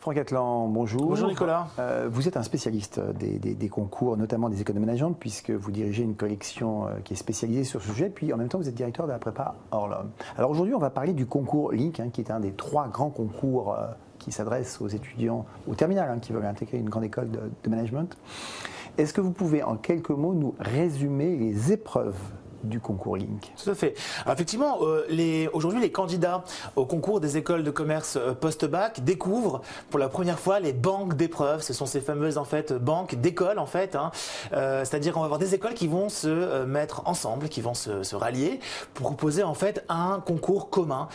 Franck Atlan, bonjour. Bonjour Nicolas. Vous êtes un spécialiste des concours, notamment des écoles de management, puisque vous dirigez une collection qui est spécialisée sur ce sujet, puis en même temps vous êtes directeur de la prépa Orlom. Alors aujourd'hui on va parler du concours Link, qui est un des 3 grands concours qui s'adressent aux étudiants, au terminal, qui veulent intégrer une grande école de management. Est-ce que vous pouvez en quelques mots nous résumer les épreuves du concours Link? Tout à fait. Alors, effectivement, aujourd'hui, les candidats au concours des écoles de commerce post-bac découvrent pour la première fois les banques d'épreuves. Ce sont ces fameuses banques d'écoles, c'est-à-dire on va avoir des écoles qui vont se mettre ensemble, qui vont se rallier pour proposer un concours commun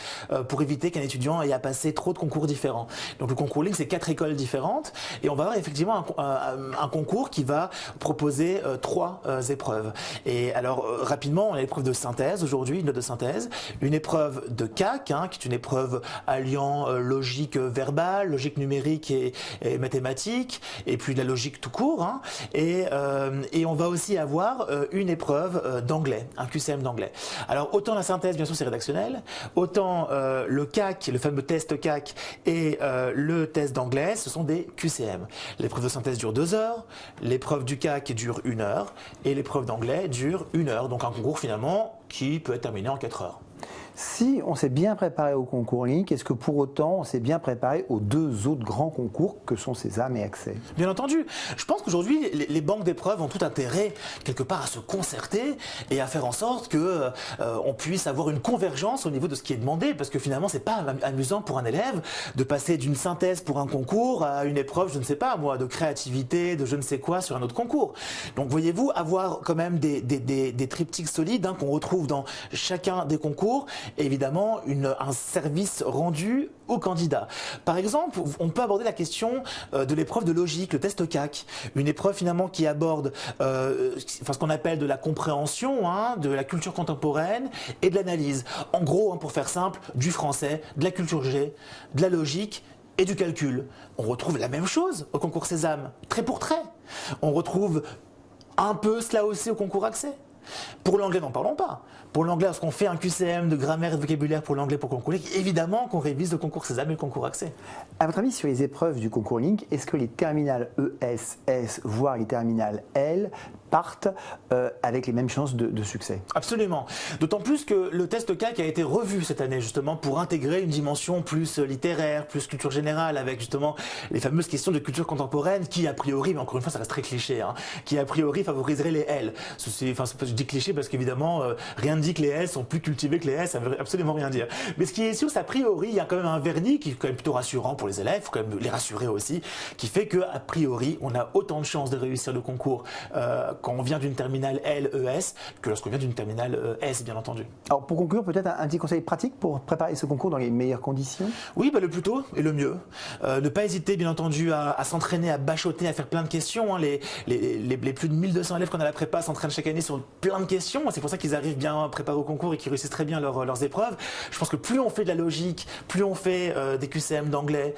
pour éviter qu'un étudiant ait à passer trop de concours différents. Donc le concours Link, c'est 4 écoles différentes et on va avoir effectivement un concours qui va proposer 3 épreuves. Et alors rapidement, on a l'épreuve de synthèse aujourd'hui, une note de synthèse, une épreuve de CAC, qui est une épreuve alliant logique verbale, logique numérique et mathématique, et puis de la logique tout court. Et on va aussi avoir une épreuve d'anglais, un QCM d'anglais. Alors autant la synthèse, bien sûr, c'est rédactionnel, autant le CAC, le fameux test CAC et le test d'anglais, ce sont des QCM. L'épreuve de synthèse dure 2 heures, l'épreuve du CAC dure 1 heure, et l'épreuve d'anglais dure 1 heure. Donc un concours finalement qui peut être terminé en 4 heures. Si on s'est bien préparé au concours Link, est-ce que pour autant on s'est bien préparé aux 2 autres grands concours que sont Sésame et Accès? Bien entendu. Je pense qu'aujourd'hui, les banques d'épreuves ont tout intérêt, quelque part, à se concerter et à faire en sorte que on puisse avoir une convergence au niveau de ce qui est demandé. Parce que finalement, c'est pas amusant pour un élève de passer d'une synthèse pour un concours à une épreuve, je ne sais pas moi, de créativité, de je ne sais quoi sur un autre concours. Donc voyez-vous, avoir quand même des triptyques solides qu'on retrouve dans chacun des concours, et évidemment un service rendu aux candidats. Par exemple, on peut aborder la question de l'épreuve de logique, le test CAC, une épreuve finalement qui aborde ce qu'on appelle de la compréhension, de la culture contemporaine et de l'analyse. En gros, pour faire simple, du français, de la culture G, de la logique et du calcul. On retrouve la même chose au concours Sésame, trait pour trait. On retrouve un peu cela aussi au concours Accès. Pour l'anglais, n'en parlons pas. Pour l'anglais, lorsqu'on fait un QCM de grammaire et de vocabulaire pour l'anglais pour concours Link, évidemment qu'on révise le concours Sésame et le concours Accès. À votre avis, sur les épreuves du concours Link, est-ce que les terminales ES, S, voire les terminales L partent avec les mêmes chances de succès? Absolument. D'autant plus que le test CAC a été revu cette année justement pour intégrer une dimension plus littéraire, plus culture générale, avec justement les fameuses questions de culture contemporaine qui a priori, mais encore une fois ça reste très cliché, qui a priori favoriserait les L. Je dis cliché parce qu'évidemment rien ne dit que les L sont plus cultivés que les S, ça veut absolument rien dire. Mais ce qui est sûr, c'est a priori il y a quand même un vernis qui est quand même plutôt rassurant pour les élèves, il faut quand même les rassurer aussi, qui fait que a priori on a autant de chances de réussir le concours quand on vient d'une terminale LES que lorsqu'on vient d'une terminale S, bien entendu. Alors pour conclure, peut-être un petit conseil pratique pour préparer ce concours dans les meilleures conditions? Oui, le plus tôt et le mieux. Ne pas hésiter, bien entendu, à s'entraîner, à bachoter, à faire plein de questions. Les plus de 1200 élèves qu'on a à la prépa s'entraînent chaque année sur plein de questions. C'est pour ça qu'ils arrivent bien préparés au concours et qu'ils réussissent très bien leurs épreuves. Je pense que plus on fait de la logique, plus on fait des QCM d'anglais,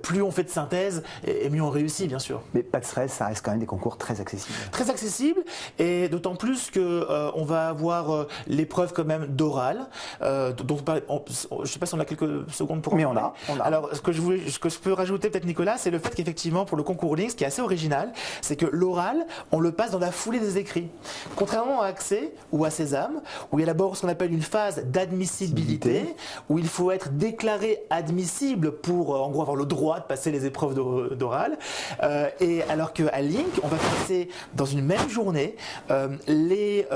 plus on fait de synthèse et mieux on réussit, bien sûr. Mais pas de stress, ça reste quand même des concours très accessibles. Très accessible, et d'autant plus que on va avoir l'épreuve quand même d'oral, dont je ne sais pas si on a quelques secondes pour en parler. Mais on a. Alors ce que je peux rajouter peut-être, Nicolas, c'est le fait qu'effectivement pour le concours Link, ce qui est assez original, c'est que l'oral, on le passe dans la foulée des écrits. Contrairement à Accès ou à Sésame, où il y a d'abord ce qu'on appelle une phase d'admissibilité, où il faut être déclaré admissible pour en gros avoir le droit de passer les épreuves d'oral, et alors qu'à Link, on va passer dans une même journée les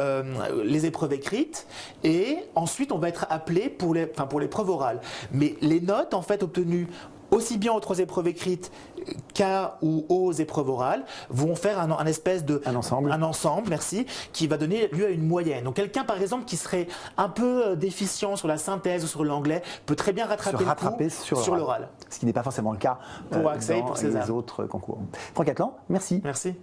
épreuves écrites, et ensuite on va être appelé pour l'épreuve orale. Mais les notes obtenues aussi bien aux 3 épreuves écrites qu'à ou aux épreuves orales vont faire un espèce de un ensemble, merci, qui va donner lieu à une moyenne. Donc quelqu'un par exemple qui serait un peu déficient sur la synthèse ou sur l'anglais peut très bien rattraper sur l'oral. Ce qui n'est pas forcément le cas pour Accès et pour Sésame. les autres concours. Franck Atlan, merci. Merci.